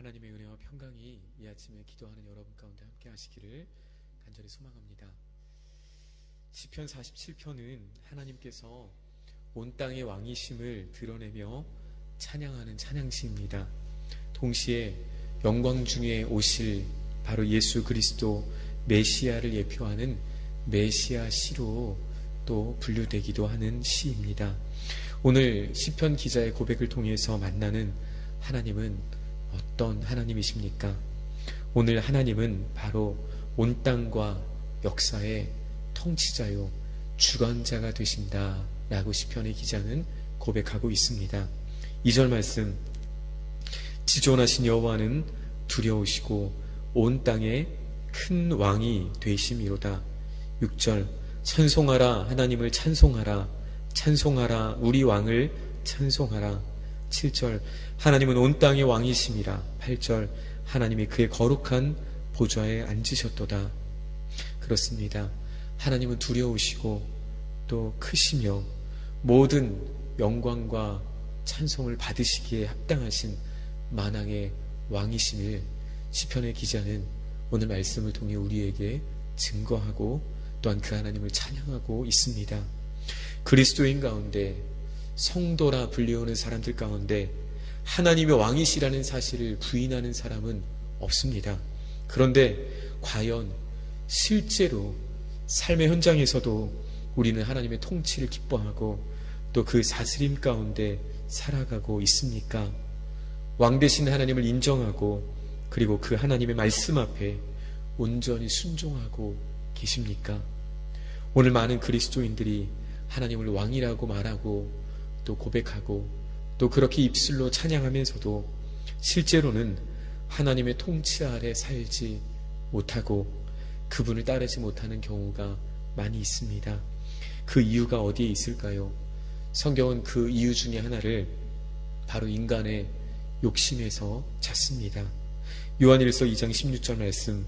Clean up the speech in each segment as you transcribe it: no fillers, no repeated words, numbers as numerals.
하나님의 은혜와 평강이 이 아침에 기도하는 여러분 가운데 함께 하시기를 간절히 소망합니다. 시편 47편은 하나님께서 온 땅의 왕이심을 드러내며 찬양하는 찬양시입니다. 동시에 영광 중에 오실 바로 예수 그리스도 메시아를 예표하는 메시아 시로 또 분류되기도 하는 시입니다. 오늘 시편 기자의 고백을 통해서 만나는 하나님은 어떤 하나님이십니까? 오늘 하나님은 바로 온 땅과 역사의 통치자요 주관자가 되신다라고 시편의 기자는 고백하고 있습니다. 2절 말씀, 지존하신 여호와는 두려우시고 온 땅에 큰 왕이 되심이로다. 6절, 찬송하라, 하나님을 찬송하라, 찬송하라, 우리 왕을 찬송하라. 7절, 하나님은 온 땅의 왕이심이라. 8절, 하나님이 그의 거룩한 보좌에 앉으셨도다. 그렇습니다. 하나님은 두려우시고 또 크시며 모든 영광과 찬송을 받으시기에 합당하신 만왕의 왕이심을 시편의 기자는 오늘 말씀을 통해 우리에게 증거하고 또한 그 하나님을 찬양하고 있습니다. 그리스도인 가운데, 성도라 불리우는 사람들 가운데 하나님의 왕이시라는 사실을 부인하는 사람은 없습니다. 그런데 과연 실제로 삶의 현장에서도 우리는 하나님의 통치를 기뻐하고 또 그 사스림 가운데 살아가고 있습니까? 왕 되신 하나님을 인정하고 그리고 그 하나님의 말씀 앞에 온전히 순종하고 계십니까? 오늘 많은 그리스도인들이 하나님을 왕이라고 말하고 또 고백하고 또 그렇게 입술로 찬양하면서도 실제로는 하나님의 통치 아래 살지 못하고 그분을 따르지 못하는 경우가 많이 있습니다. 그 이유가 어디에 있을까요? 성경은 그 이유 중에 하나를 바로 인간의 욕심에서 찾습니다. 요한일서 2장 16절 말씀,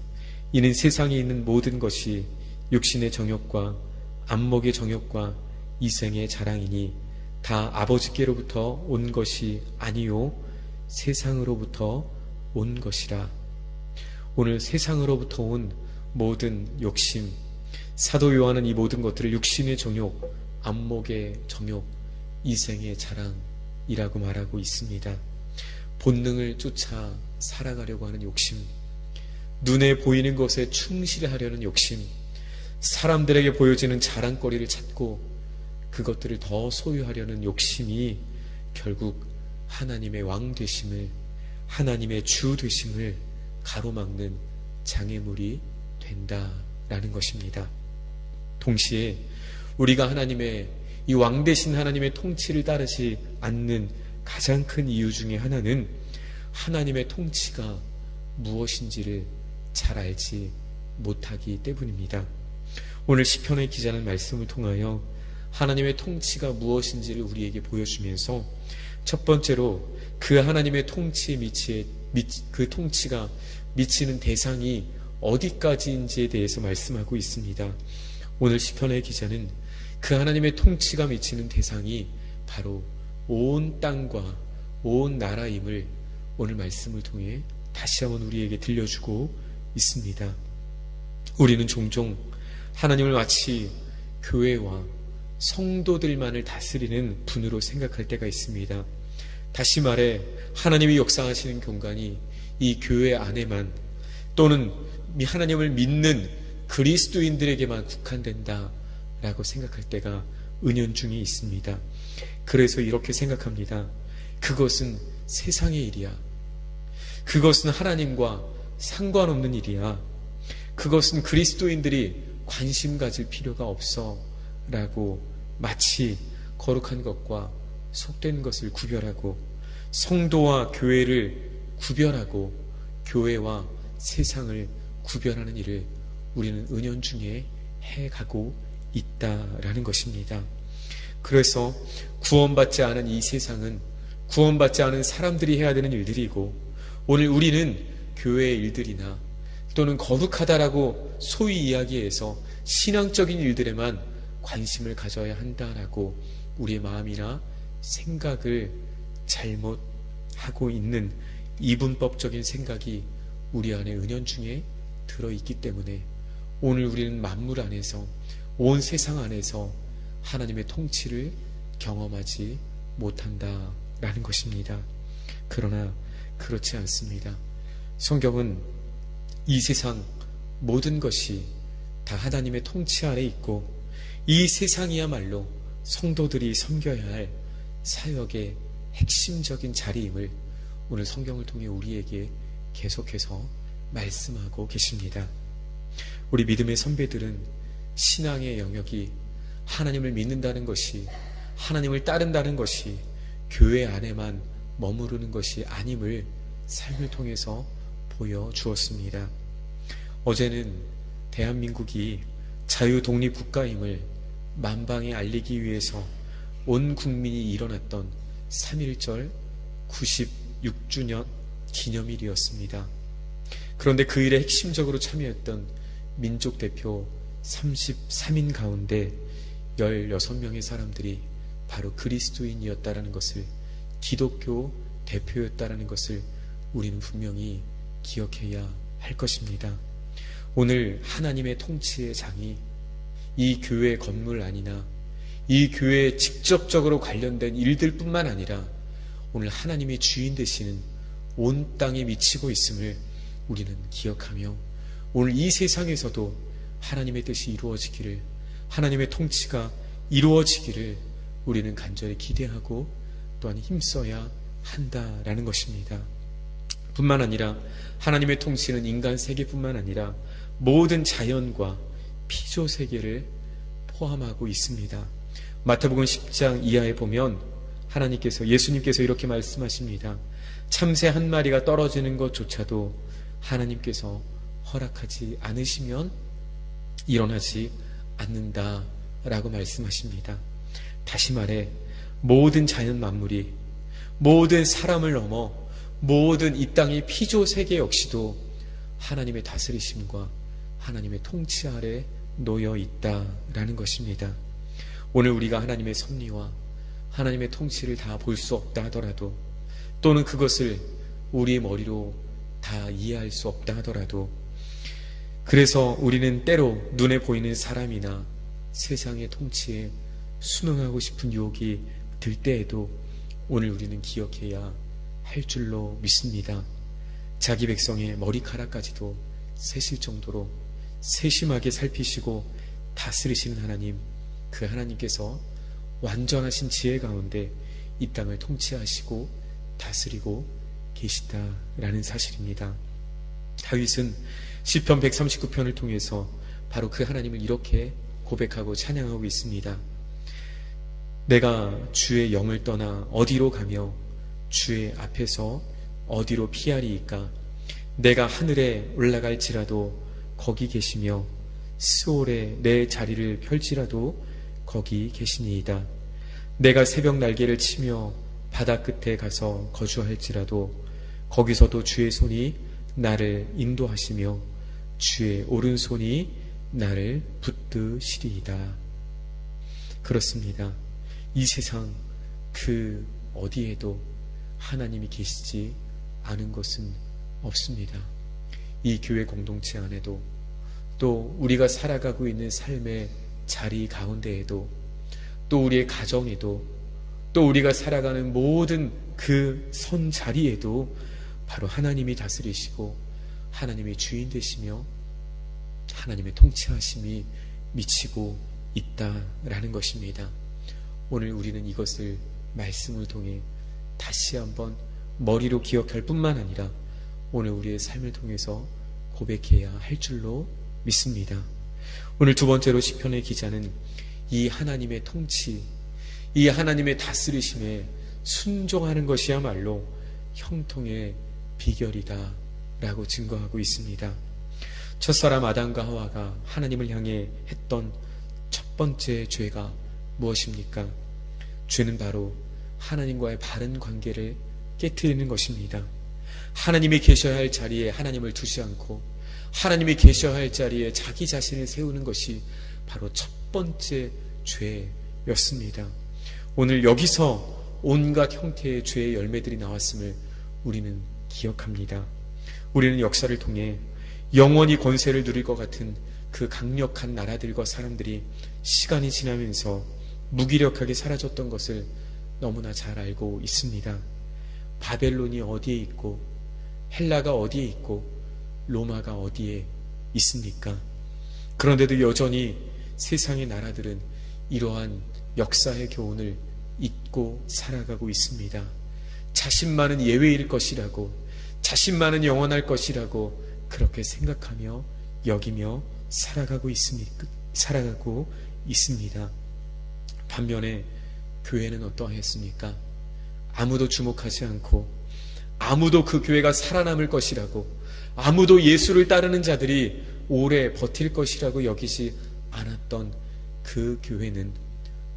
이는 세상에 있는 모든 것이 육신의 정욕과 안목의 정욕과 이생의 자랑이니 다 아버지께로부터 온 것이 아니요 세상으로부터 온 것이라. 오늘 세상으로부터 온 모든 욕심, 사도 요한은 이 모든 것들을 육신의 정욕, 안목의 정욕, 이생의 자랑이라고 말하고 있습니다. 본능을 쫓아 살아가려고 하는 욕심, 눈에 보이는 것에 충실하려는 욕심, 사람들에게 보여지는 자랑거리를 찾고 그것들을 더 소유하려는 욕심이 결국 하나님의 왕 되심을, 하나님의 주 되심을 가로막는 장애물이 된다라는 것입니다. 동시에 우리가 하나님의 이 왕 되신 하나님의 통치를 따르지 않는 가장 큰 이유 중에 하나는 하나님의 통치가 무엇인지를 잘 알지 못하기 때문입니다. 오늘 시편의 기자는 말씀을 통하여 하나님의 통치가 무엇인지를 우리에게 보여주면서 첫 번째로 그 하나님의 통치에 그 통치가 미치는 대상이 어디까지인지에 대해서 말씀하고 있습니다. 오늘 시편의 기자는 그 하나님의 통치가 미치는 대상이 바로 온 땅과 온 나라임을 오늘 말씀을 통해 다시 한번 우리에게 들려주고 있습니다. 우리는 종종 하나님을 마치 교회와 성도들만을 다스리는 분으로 생각할 때가 있습니다. 다시 말해 하나님이 역사하시는 공간이 이 교회 안에만 또는 하나님을 믿는 그리스도인들에게만 국한된다라고 생각할 때가 은연중에 있습니다. 그래서 이렇게 생각합니다. 그것은 세상의 일이야. 그것은 하나님과 상관없는 일이야. 그것은 그리스도인들이 관심 가질 필요가 없어 라고 마치 거룩한 것과 속된 것을 구별하고 성도와 교회를 구별하고 교회와 세상을 구별하는 일을 우리는 은연중에 해가고 있다라는 것입니다. 그래서 구원받지 않은 이 세상은 구원받지 않은 사람들이 해야 되는 일들이고 오늘 우리는 교회의 일들이나 또는 거룩하다라고 소위 이야기해서 신앙적인 일들에만 관심을 가져야 한다라고 우리의 마음이나 생각을 잘못하고 있는 이분법적인 생각이 우리 안에 은연중에 들어있기 때문에 오늘 우리는 만물 안에서, 온 세상 안에서 하나님의 통치를 경험하지 못한다라는 것입니다. 그러나 그렇지 않습니다. 성경은 이 세상 모든 것이 다 하나님의 통치 아래 있고, 이 세상이야말로 성도들이 섬겨야 할 사역의 핵심적인 자리임을 오늘 성경을 통해 우리에게 계속해서 말씀하고 계십니다. 우리 믿음의 선배들은 신앙의 영역이 하나님을 믿는다는 것이, 하나님을 따른다는 것이 교회 안에만 머무르는 것이 아님을 삶을 통해서 보여주었습니다. 어제는 대한민국이 자유독립국가임을 만방에 알리기 위해서 온 국민이 일어났던 3.1절 96주년 기념일이었습니다. 그런데 그 일에 핵심적으로 참여했던 민족 대표 33인 가운데 16명의 사람들이 바로 그리스도인이었다라는 것을, 기독교 대표였다라는 것을 우리는 분명히 기억해야 할 것입니다. 오늘 하나님의 통치의 장이 이 교회 건물 안이나 이 교회에 직접적으로 관련된 일들뿐만 아니라 오늘 하나님의 주인 되시는 온 땅에 미치고 있음을 우리는 기억하며, 오늘 이 세상에서도 하나님의 뜻이 이루어지기를, 하나님의 통치가 이루어지기를 우리는 간절히 기대하고 또한 힘써야 한다라는 것입니다. 뿐만 아니라 하나님의 통치는 인간 세계뿐만 아니라 모든 자연과 피조 세계를 포함하고 있습니다. 마태복음 10장 이하에 보면 예수님께서 이렇게 말씀하십니다. 참새 한 마리가 떨어지는 것조차도 하나님께서 허락하지 않으시면 일어나지 않는다라고 말씀하십니다. 다시 말해 모든 자연 만물이, 모든 사람을 넘어 모든 이 땅의 피조 세계 역시도 하나님의 다스리심과 하나님의 통치 아래 놓여 있다라는 것입니다. 오늘 우리가 하나님의 섭리와 하나님의 통치를 다 볼 수 없다 하더라도, 또는 그것을 우리의 머리로 다 이해할 수 없다 하더라도, 그래서 우리는 때로 눈에 보이는 사람이나 세상의 통치에 순응하고 싶은 유혹이 들 때에도 오늘 우리는 기억해야 할 줄로 믿습니다. 자기 백성의 머리카락까지도 세실 정도로 세심하게 살피시고 다스리시는 하나님, 그 하나님께서 완전하신 지혜 가운데 이 땅을 통치하시고 다스리고 계시다라는 사실입니다. 다윗은 시편 139편을 통해서 바로 그 하나님을 이렇게 고백하고 찬양하고 있습니다. 내가 주의 영을 떠나 어디로 가며 주의 앞에서 어디로 피하리이까? 내가 하늘에 올라갈지라도 거기 계시며 스올에 내 자리를 펼지라도 거기 계시니이다. 내가 새벽 날개를 치며 바다 끝에 가서 거주할지라도 거기서도 주의 손이 나를 인도하시며 주의 오른손이 나를 붙드시리이다. 그렇습니다. 이 세상 그 어디에도 하나님이 계시지 않은 것은 없습니다. 이 교회 공동체 안에도, 또 우리가 살아가고 있는 삶의 자리 가운데에도, 또 우리의 가정에도, 또 우리가 살아가는 모든 그 선 자리에도 바로 하나님이 다스리시고 하나님이 주인 되시며 하나님의 통치하심이 미치고 있다라는 것입니다. 오늘 우리는 이것을 말씀을 통해 다시 한번 머리로 기억할 뿐만 아니라 오늘 우리의 삶을 통해서 고백해야 할 줄로 믿습니다. 오늘 두 번째로 시편의 기자는 이 하나님의 통치, 이 하나님의 다스리심에 순종하는 것이야말로 형통의 비결이다 라고 증거하고 있습니다. 첫사람 아담과 하와가 하나님을 향해 했던 첫 번째 죄가 무엇입니까? 죄는 바로 하나님과의 바른 관계를 깨트리는 것입니다. 하나님이 계셔야 할 자리에 하나님을 두지 않고 하나님이 계셔야 할 자리에 자기 자신을 세우는 것이 바로 첫 번째 죄였습니다. 오늘 여기서 온갖 형태의 죄의 열매들이 나왔음을 우리는 기억합니다. 우리는 역사를 통해 영원히 권세를 누릴 것 같은 그 강력한 나라들과 사람들이 시간이 지나면서 무기력하게 사라졌던 것을 너무나 잘 알고 있습니다. 바벨론이 어디에 있고 헬라가 어디에 있고 로마가 어디에 있습니까? 그런데도 여전히 세상의 나라들은 이러한 역사의 교훈을 잊고 살아가고 있습니다. 자신만은 예외일 것이라고, 자신만은 영원할 것이라고 그렇게 생각하며 여기며 살아가고 있습니다. 반면에 교회는 어떠했습니까? 아무도 주목하지 않고, 아무도 그 교회가 살아남을 것이라고, 아무도 예수를 따르는 자들이 오래 버틸 것이라고 여기지 않았던 그 교회는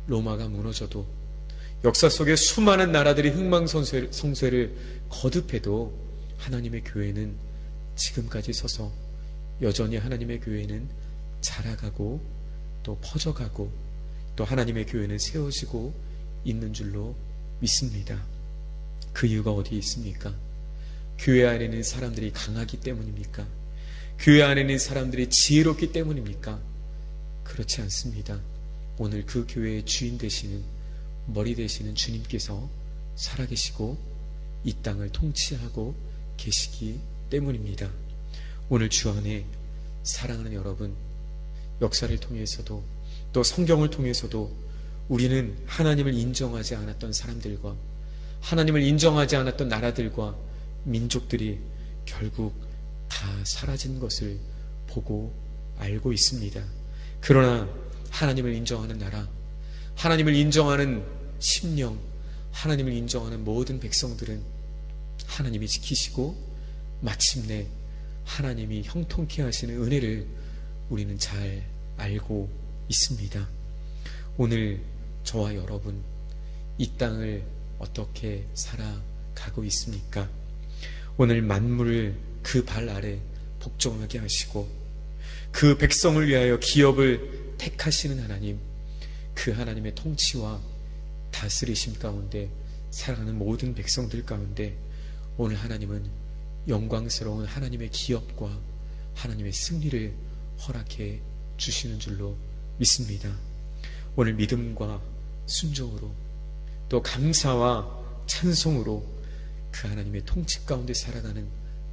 로마가 무너져도, 역사 속에 수많은 나라들이 흥망성쇠를 거듭해도 하나님의 교회는 지금까지 서서 여전히 하나님의 교회는 자라가고 또 퍼져가고 또 하나님의 교회는 세워지고 있는 줄로 믿습니다. 그 이유가 어디에 있습니까? 교회 안에 있는 사람들이 강하기 때문입니까? 교회 안에 있는 사람들이 지혜롭기 때문입니까? 그렇지 않습니다. 오늘 그 교회의 주인 되시는, 머리 되시는 주님께서 살아계시고 이 땅을 통치하고 계시기 때문입니다. 오늘 주 안에 사랑하는 여러분, 역사를 통해서도 또 성경을 통해서도 우리는 하나님을 인정하지 않았던 사람들과 하나님을 인정하지 않았던 나라들과 민족들이 결국 다 사라진 것을 보고 알고 있습니다. 그러나 하나님을 인정하는 나라, 하나님을 인정하는 심령, 하나님을 인정하는 모든 백성들은 하나님이 지키시고 마침내 하나님이 형통케 하시는 은혜를 우리는 잘 알고 있습니다. 오늘 저와 여러분, 이 땅을 어떻게 살아가고 있습니까? 오늘 만물을 그 발 아래 복종하게 하시고 그 백성을 위하여 기업을 택하시는 하나님, 그 하나님의 통치와 다스리심 가운데 살아가는 모든 백성들 가운데 오늘 하나님은 영광스러운 하나님의 기업과 하나님의 승리를 허락해 주시는 줄로 믿습니다. 오늘 믿음과 순종으로 또 감사와 찬송으로 그 하나님의 통치 가운데 살아가는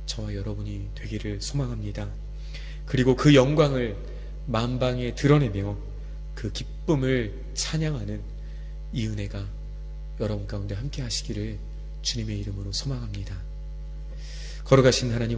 저와 여러분이 되기를 소망합니다. 그리고 그 영광을 만방에 드러내며 그 기쁨을 찬양하는 이 은혜가 여러분 가운데 함께 하시기를 주님의 이름으로 소망합니다. 걸어가신 하나님